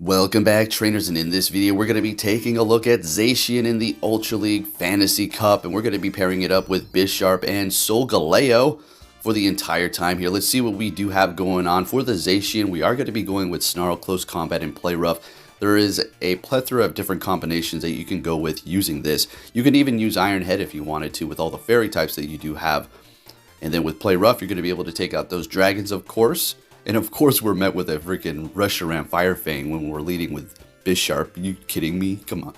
Welcome back, trainers, and in this video we're going to be taking a look at Zacian in the Ultra League Fantasy Cup, and we're going to be pairing it up with Bisharp and Solgaleo for the entire time here. Let's see what we do have going on. For the Zacian, we are going to be going with Snarl, Close Combat, and Play Rough. There is a plethora of different combinations that you can go with using this. You can even use Iron Head if you wanted to with all the fairy types that you do have. And then with Play Rough, you're going to be able to take out those dragons, of course. And of course, we're met with a freaking Reshiram Fire Fang when we're leading with Bisharp. Are you kidding me? Come on.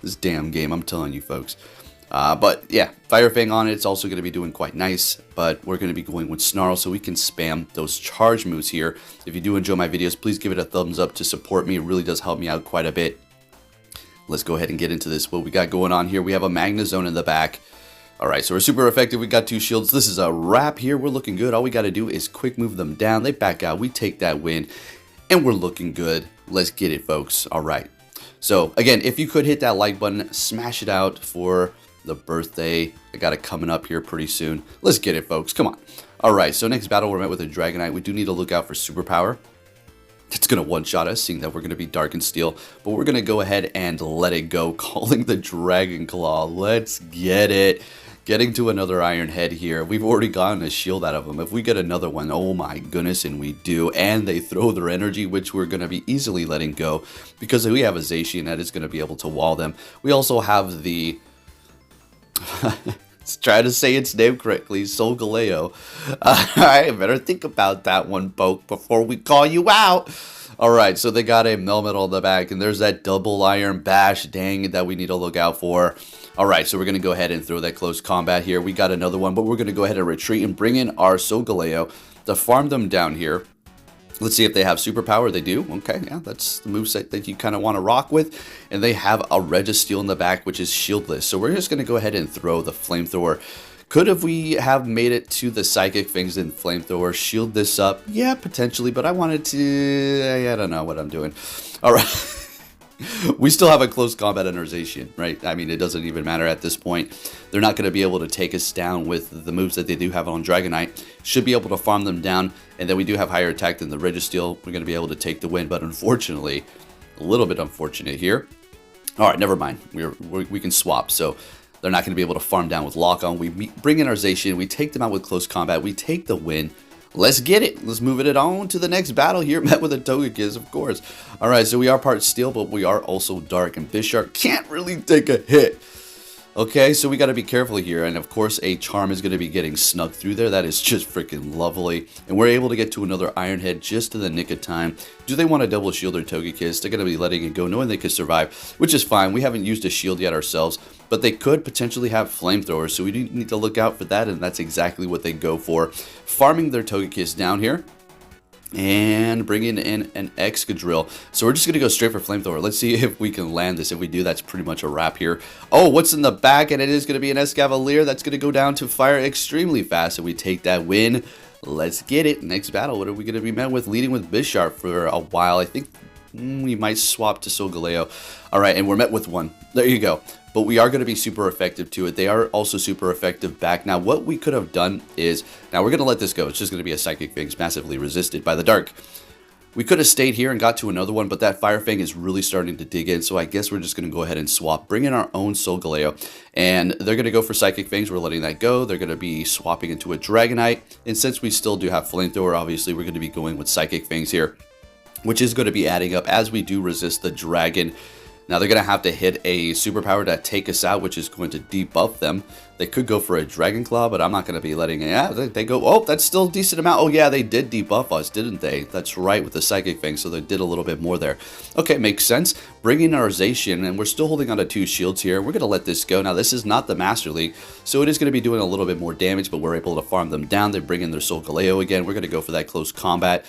This damn game, I'm telling you folks. But yeah, Fire Fang on it. It's also going to be doing quite nice. But we're going to be going with Snarl so we can spam those charge moves here. If you do enjoy my videos, please give it a thumbs up to support me. It really does help me out quite a bit. Let's go ahead and get into this. What we got going on here, we have a Magnezone in the back. Alright, so we're super effective. We got two shields. This is a wrap here. We're looking good. All we got to do is quick move them down. They back out. We take that win. And we're looking good. Let's get it, folks. Alright. So, again, if you could hit that like button, smash it out for the birthday. I got it coming up here pretty soon. Let's get it, folks. Come on. Alright, so next battle, we're met with a Dragonite. We do need to look out for superpower. It's going to one-shot us, seeing that we're going to be Dark and Steel. But we're going to go ahead and let it go, calling the Dragon Claw. Let's get it. Getting to another Iron Head here. We've already gotten a shield out of them. If we get another one, oh my goodness, and we do. And they throw their energy, which we're going to be easily letting go. Because we have a Zacian that is going to be able to wall them. We also have the... Let's try to say its name correctly, Solgaleo. I better think about that one, Poke, before we call you out. Alright, so they got a Melmetal in the back, and there's that double Iron Bash, dang, that we need to look out for. Alright, so we're going to go ahead and throw that Close Combat here. We got another one, but we're going to go ahead and retreat and bring in our Solgaleo to farm them down here. Let's see if they have superpower. They do. Okay, yeah, that's the moveset that you kind of want to rock with. And they have a Registeel in the back, which is shieldless. So we're just going to go ahead and throw the Flamethrower. Could have we have made it to the Psychic Fangs and Flamethrower, shield this up? Yeah, potentially, but I wanted to... I don't know what I'm doing. All right. We still have a Close Combat on our Zacian, right? I mean, it doesn't even matter at this point. They're not going to be able to take us down with the moves that they do have on Dragonite. Should be able to farm them down, and then we do have higher attack than the Registeel. We're going to be able to take the win, but unfortunately, a little bit unfortunate here. All right, never mind. We can swap, so... They're not going to be able to farm down with Lock On. We bring in our Zacian. We take them out with Close Combat. We take the win. Let's get it. Let's move it on to the next battle here. Met with a Togekiss, of course. All right, so we are part Steel, but we are also Dark. And Bisharp can't really take a hit. Okay, so we got to be careful here. And, of course, a Charm is going to be getting snuck through there. That is just freaking lovely. And we're able to get to another Iron Head just in the nick of time. Do they want to double shield their Togekiss? They're going to be letting it go, knowing they could survive, which is fine. We haven't used a shield yet ourselves, but they could potentially have Flamethrowers, so we do need to look out for that, and that's exactly what they go for. Farming their Togekiss down here. And bringing in an Excadrill. So we're just going to go straight for Flamethrower. Let's see if we can land this. If we do, that's pretty much a wrap here. Oh, what's in the back? And it is going to be an Escavalier. That's going to go down to fire extremely fast. And we take that win. Let's get it. Next battle. What are we going to be met with? Leading with Bisharp for a while. I think we might swap to Solgaleo. All right, and we're met with one. There you go. But we are going to be super effective to it. They are also super effective back. Now, what we could have done is... Now, we're going to let this go. It's just going to be a Psychic Fang massively resisted by the Dark. We could have stayed here and got to another one, but that Fire Fang is really starting to dig in. So I guess we're just going to go ahead and swap. Bring in our own Solgaleo. And they're going to go for Psychic Fangs. We're letting that go. They're going to be swapping into a Dragonite. And since we still do have Flamethrower, obviously, we're going to be going with Psychic Fangs here, which is going to be adding up as we do resist the Dragon. Now, they're going to have to hit a superpower to take us out, which is going to debuff them. They could go for a Dragon Claw, but I'm not going to be letting it. Yeah, they go, oh, that's still a decent amount. Oh, yeah, they did debuff us, didn't they? That's right, with the Psychic Fang, so they did a little bit more there. Okay, makes sense. Bringing our Zacian, and we're still holding on to two shields here. We're going to let this go. Now, this is not the Master League, so it is going to be doing a little bit more damage, but we're able to farm them down. They bring in their Solgaleo again. We're going to go for that Close Combat.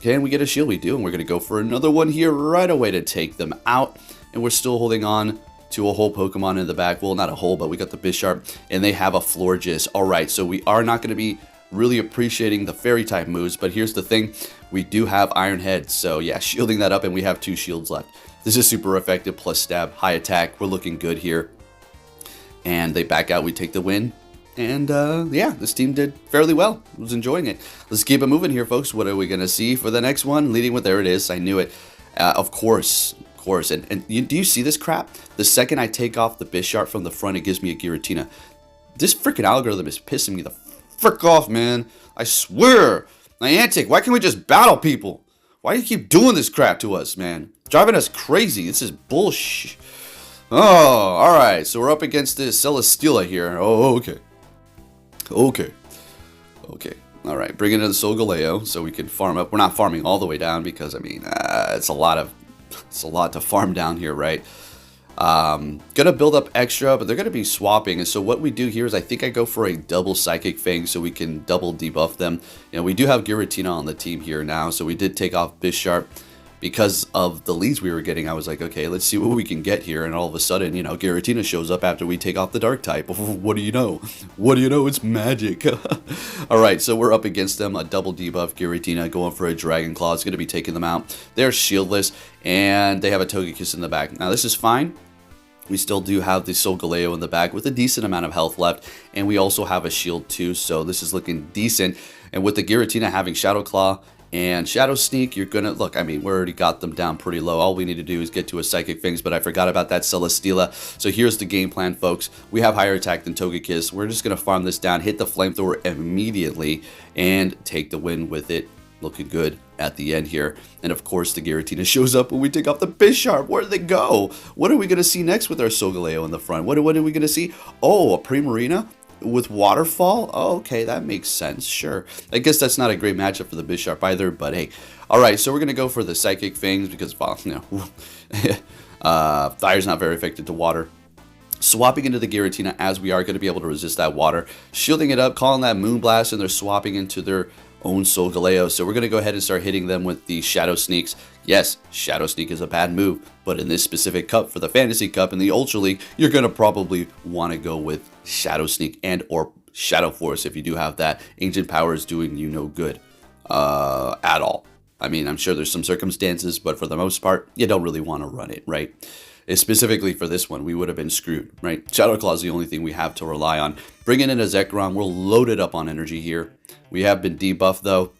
Can we get a shield? We do, and we're going to go for another one here right away to take them out. And we're still holding on to a whole Pokemon in the back. Well, not a whole, but we got the Bisharp, and they have a Florges. All right, so we are not going to be really appreciating the Fairy-type moves, but here's the thing. We do have Iron Head, so yeah, shielding that up, and we have two shields left. This is super effective, plus stab, high attack. We're looking good here. And they back out. We take the win. And yeah, this team did fairly well. I was enjoying it. Let's keep it moving here, folks. What are we going to see for the next one? Leading with, there it is. I knew it. Of course. Of course. And do you see this crap? The second I take off the Bisharp from the front, it gives me a Giratina. This freaking algorithm is pissing me the frick off, man. I swear. Niantic, why can't we just battle people? Why do you keep doing this crap to us, man? Driving us crazy. This is bullshit. Oh, alright. So we're up against this Celesteela here. Oh, okay. Okay. Alright, bring it in the Solgaleo so we can farm up. We're not farming all the way down because, I mean, it's a lot to farm down here, right? Gonna build up extra, but they're gonna be swapping. And so what we do here is I think I go for a double Psychic Fang so we can double debuff them. You know, we do have Giratina on the team here now, so we did take off Bisharp. Because of the leads we were getting, I was like, okay, let's see what we can get here. And all of a sudden, you know, Giratina shows up after we take off the Dark type. What do you know? What do you know? It's magic. Alright, so we're up against them. A double debuff Giratina going for a Dragon Claw. It's going to be taking them out. They're shieldless, and they have a Togekiss in the back. Now, this is fine. We still do have the Solgaleo in the back with a decent amount of health left. And we also have a shield too, so this is looking decent. And with the Giratina having Shadow Claw and Shadow Sneak, you're gonna look, I mean, we already got them down pretty low. All we need to do is get to a Psychic Fangs, but I forgot about that Celesteela. So here's the game plan, folks. We have higher attack than Togekiss. We're just gonna farm this down, hit the Flamethrower immediately, and take the win with it. Looking good at the end here. And of course, the Giratina shows up when we take off the Bisharp. Where did they go? What are we gonna see next with our Solgaleo in the front? What are we gonna see? Oh, a Primarina with Waterfall? Oh, okay, that makes sense. Sure. I guess that's not a great matchup for the Bisharp either, but hey. Alright, so we're going to go for the Psychic Fangs because, well, you know, Fire's not very effective to water. Swapping into the Giratina as we are going to be able to resist that water. Shielding it up, calling that Moonblast, and they're swapping into their own Solgaleo. So we're going to go ahead and start hitting them with the Shadow Sneaks. Yes, Shadow Sneak is a bad move, but in this specific cup, for the Fantasy Cup and the Ultra League, you're going to probably want to go with Shadow Sneak and or Shadow Force if you do have that. Ancient Power is doing you no good at all. I mean, I'm sure there's some circumstances, but for the most part, you don't really want to run it, right? Specifically for this one, we would have been screwed, right? Shadow Claw is the only thing we have to rely on. Bringing in a Zekrom, we're loaded up on energy here. We have been debuffed, though.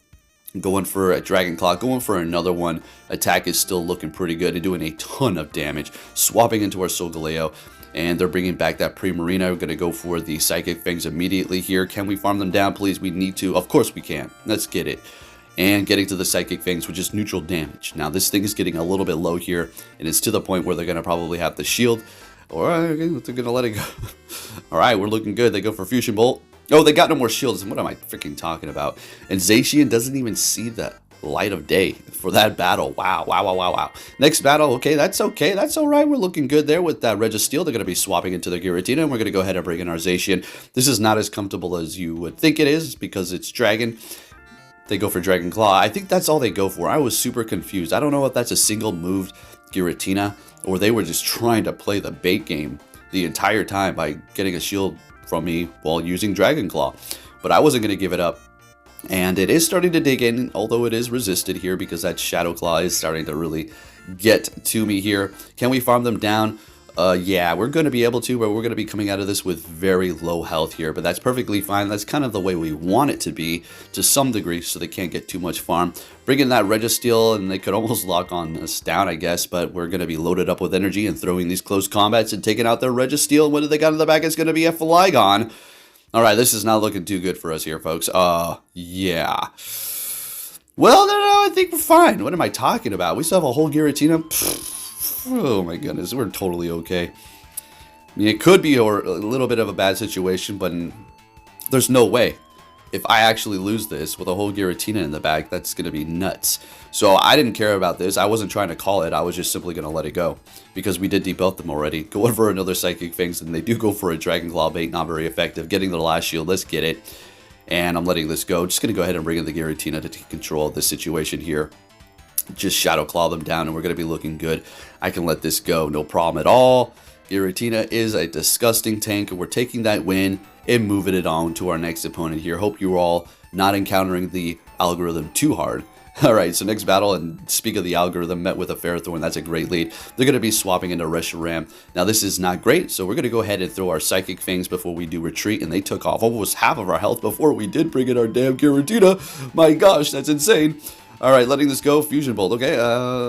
Going for a Dragon Claw, going for another one. Attack is still looking pretty good and doing a ton of damage. Swapping into our Solgaleo, and they're bringing back that Primarina. We're going to go for the Psychic Fangs immediately here. Can we farm them down, please? We need to. Of course we can. Let's get it. And getting to the Psychic Fangs, which is neutral damage. Now, this thing is getting a little bit low here, and it's to the point where they're going to probably have the shield, or they're going to let it go. All right, we're looking good. They go for Fusion Bolt. Oh, they got no more shields. What am I freaking talking about? And Zacian doesn't even see the light of day for that battle. Wow. Next battle, okay, that's all right. We're looking good there with that Registeel. They're going to be swapping into the Giratina, and we're going to go ahead and bring in our Zacian. This is not as comfortable as you would think it is because it's Dragon. They go for Dragon Claw. I think that's all they go for. I was super confused. I don't know if that's a single moved Giratina or they were just trying to play the bait game the entire time by getting a shield from me while using Dragon Claw. But I wasn't going to give it up. And it is starting to dig in, although it is resisted here because that Shadow Claw is starting to really get to me here. Can we farm them down? Yeah, we're going to be able to, but we're going to be coming out of this with very low health here, but that's perfectly fine. That's kind of the way we want it to be to some degree, so they can't get too much farm. Bring in that Registeel, and they could almost lock on us down, I guess, but we're going to be loaded up with energy and throwing these close combats and taking out their Registeel. What do they got in the back? It's going to be a Flygon. All right, this is not looking too good for us here, folks. Yeah. Well, no, I think we're fine. What am I talking about? We still have a whole Giratina. Oh my goodness, we're totally okay. I mean, it could be a little bit of a bad situation, but there's no way. If I actually lose this with a whole Giratina in the back, that's going to be nuts. So I didn't care about this. I wasn't trying to call it. I was just simply going to let it go. Because we did debuff them already. Going for another Psychic Fangs, and they do go for a Dragon Claw bait. Not very effective. Getting the last shield. Let's get it. And I'm letting this go. Just going to go ahead and bring in the Giratina to take control of this situation here. Just Shadow Claw them down, and we're going to be looking good. I can let this go. No problem at all. Giratina is a disgusting tank, and we're taking that win and moving it on to our next opponent here. Hope you're all not encountering the algorithm too hard. Alright, so next battle, and speak of the algorithm, met with a Ferrothorn. That's a great lead. They're going to be swapping into Reshiram. Now, this is not great, so we're going to go ahead and throw our Psychic Fangs before we do retreat, and they took off almost half of our health before we did bring in our damn Giratina. My gosh, that's insane. All right, letting this go. Fusion Bolt. Okay,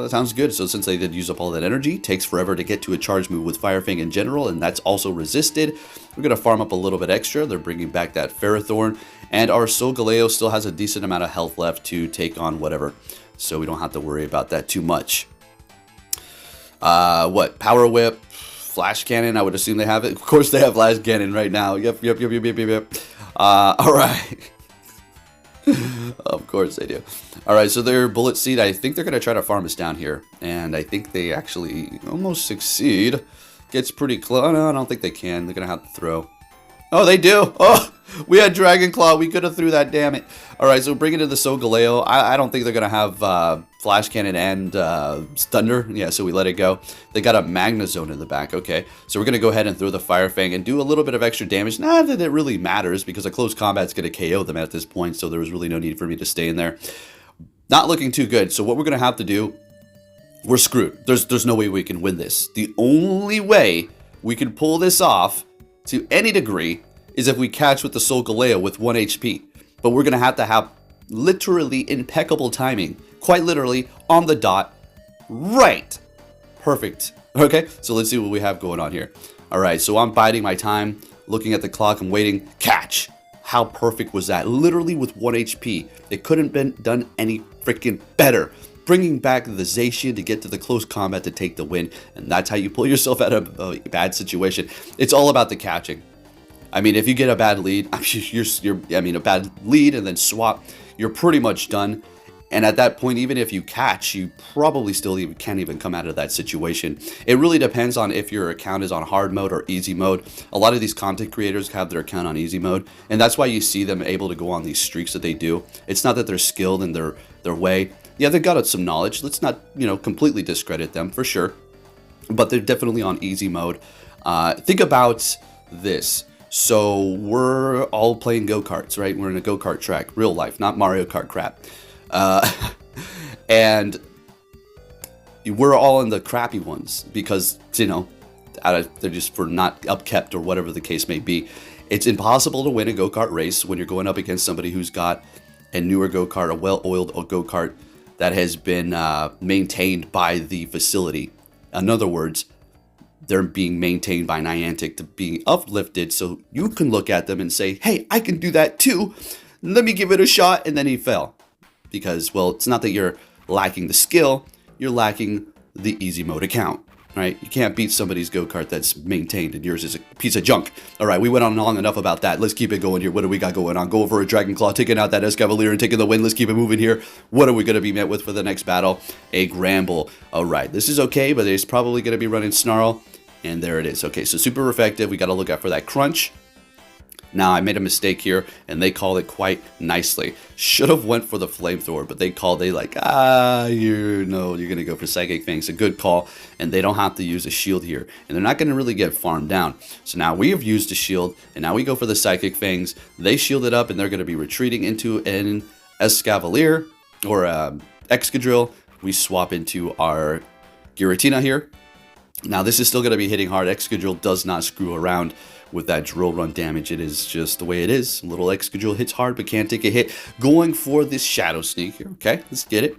sounds good. So since they did use up all that energy, takes forever to get to a charge move with Fire Fang in general, and that's also resisted. We're going to farm up a little bit extra. They're bringing back that Ferrothorn, and our Solgaleo still has a decent amount of health left to take on whatever, so we don't have to worry about that too much. What? Power Whip, Flash Cannon, I would assume they have it. Of course they have Flash Cannon right now. Yep. All right. Of course they do. All right, so their Bullet Seed, I think they're going to try to farm us down here. And I think they actually almost succeed. Gets pretty close. No, I don't think they can. They're going to have to throw. Oh, they do. Oh, we had Dragon Claw. We could have threw that, damn it. All right, so bring it to the Solgaleo. I don't think they're going to have Flash Cannon and Thunder. Yeah, so we let it go. They got a Magnezone in the back. Okay, so we're going to go ahead and throw the Fire Fang and do a little bit of extra damage. Not that it really matters because a close combat's going to KO them at this point, so there was really no need for me to stay in there. Not looking too good, so what we're going to have to do, we're screwed. There's no way we can win this. The only way we can pull this off to any degree is if we catch with the Solgaleo with 1 HP. But we're going to have literally impeccable timing. Quite literally, on the dot. Right. Perfect. Okay, so let's see what we have going on here. Alright, so I'm biding my time, looking at the clock, I'm waiting. Catch! How perfect was that? Literally with 1 HP. It couldn't been done any freaking better. Bringing back the Zacian to get to the close combat to take the win. And that's how you pull yourself out of a bad situation. It's all about the catching. I mean, if you get a bad lead, a bad lead and then swap, you're pretty much done. And at that point, even if you catch, you probably still can't even come out of that situation. It really depends on if your account is on hard mode or easy mode. A lot of these content creators have their account on easy mode, and that's why you see them able to go on these streaks that they do. It's not that they're skilled in their way. Yeah, they've got some knowledge. Let's not, completely discredit them for sure. But they're definitely on easy mode. Think about this. So we're all playing go-karts, right? We're in a go-kart track, real life, not Mario Kart crap. And we're all in the crappy ones because, they're just for not upkept or whatever the case may be. It's impossible to win a go-kart race when you're going up against somebody who's got a newer go-kart, a well-oiled go-kart that has been maintained by the facility. In other words, they're being maintained by Niantic to be uplifted so you can look at them and say, hey, I can do that too. Let me give it a shot. And then he fell. Because, well, it's not that you're lacking the skill, you're lacking the easy mode account, right? You can't beat somebody's go-kart that's maintained and yours is a piece of junk. All right, we went on long enough about that. Let's keep it going here. What do we got going on? Go over a Dragon Claw, taking out that Escavalier and taking the win. Let's keep it moving here. What are we going to be met with for the next battle? A Gramble. All right, this is okay, but it's probably going to be running Snarl. And there it is. Okay, so super effective. We got to look out for that crunch. Now, I made a mistake here, and they called it quite nicely. Should have went for the Flamethrower, but they like, you're going to go for Psychic Fangs. A good call, and they don't have to use a shield here. And they're not going to really get farmed down. So now we have used a shield, and now we go for the Psychic Fangs. They shield it up, and they're going to be retreating into an Escavalier, or Excadrill. We swap into our Giratina here. Now, this is still going to be hitting hard. Excadrill does not screw around with that drill run damage. It is just the way it is. Little Excadrill hits hard but can't take a hit. Going for this Shadow Sneak here. Okay, let's get it.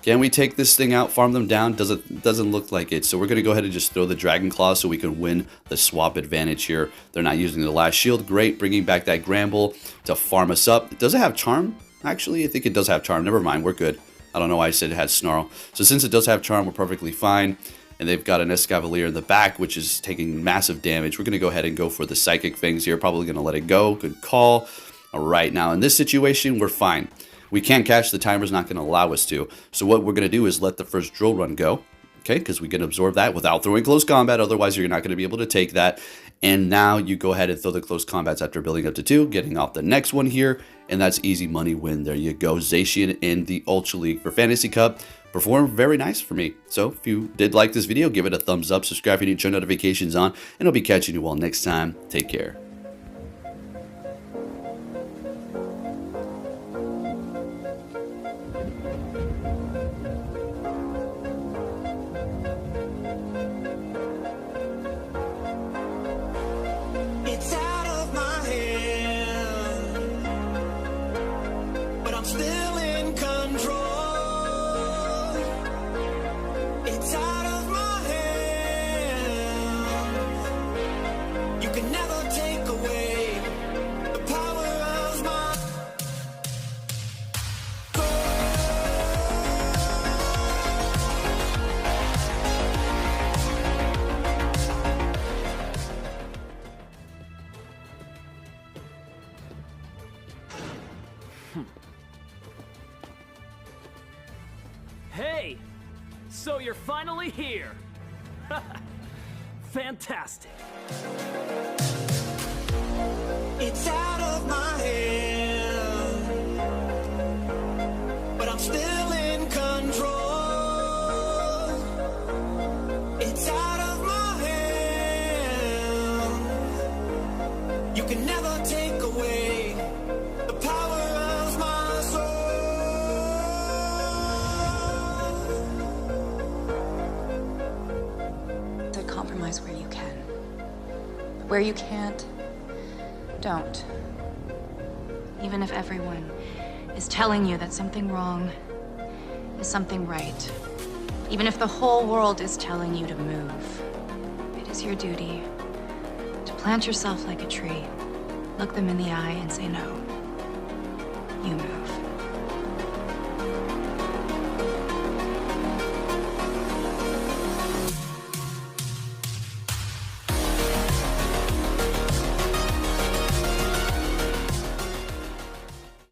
Can we take this thing out, farm them down? Doesn't look like it. So we're going to go ahead and just throw the Dragon Claw so we can win the swap advantage here. They're not using the last shield. Great, bringing back that Gramble to farm us up. Does it have Charm? Actually, I think it does have Charm. Never mind, we're good. I don't know why I said it had Snarl. So since it does have Charm, we're perfectly fine. And they've got an Escavalier in the back, which is taking massive damage. We're going to go ahead and go for the Psychic Fangs here. Probably going to let it go. Good call. All right, now in this situation, we're fine. We can't catch. The timer's not going to allow us to. So what we're going to do is let the first drill run go. Okay, because we can absorb that without throwing close combat. Otherwise, you're not going to be able to take that. And now you go ahead and throw the close combats after building up to 2. Getting off the next one here. And that's easy money win. There you go. Zacian in the Ultra League for Fantasy Cup. Performed very nice for me. So if you did like this video, give it a thumbs up, subscribe if you need to turn notifications on, and I'll be catching you all next time. Take care. It's out of my hand, but I'm still in control. So you're finally here. Fantastic. It's out of my hand, but I'm still in control. It's out of my hand. You can never take away the power of my soul. To compromise where you can. Where you can't, don't. Even if everyone is telling you that something wrong is something right. Even if the whole world is telling you to move, it is your duty to plant yourself like a tree, look them in the eye and say no. You move.